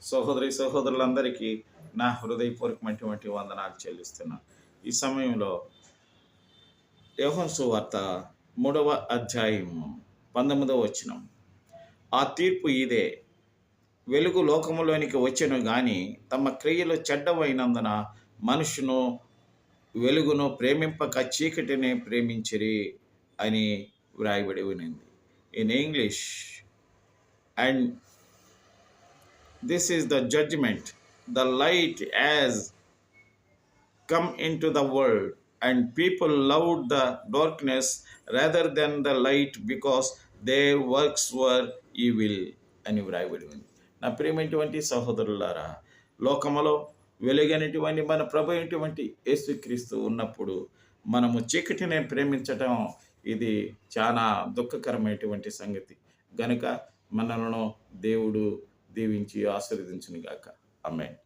సహోదరి సహోదరులందరికీ నా హృదయపూర్వకమైనటువంటి వందనాలు చెల్లిస్తున్నాను. ఈ సమయంలో యోహాను సువార్త 3వ అధ్యాయము 19వ వచనం. ఆ తీర్పు ఇదే, వెలుగు లోకములోనికి వచ్చెను గాని తమ క్రియలు చెడ్డవైనందున మనుషును వెలుగును ప్రేమింపక చీకటిని ప్రేమించిరి అని వ్రాయబడి ఉన్నది. In English, and this is the judgment. The light has come into the world, and people loved the darkness rather than the light because their works were evil. అని వ్రాయబడి ఉంది. నా ప్రియమైనటువంటి సహోదరులారా, లోకములో వెలుగైనటువంటి మన ప్రభు అయినటువంటి యేసుక్రీస్తు ఉన్నప్పుడు మనము చీకటిని ప్రేమించటం ఇది చాలా దుఃఖకరమైనటువంటి సంగతి. గనుక మనలను దేవుడు దీవించి ఆశీర్వదించును గాక. ఆమేన్.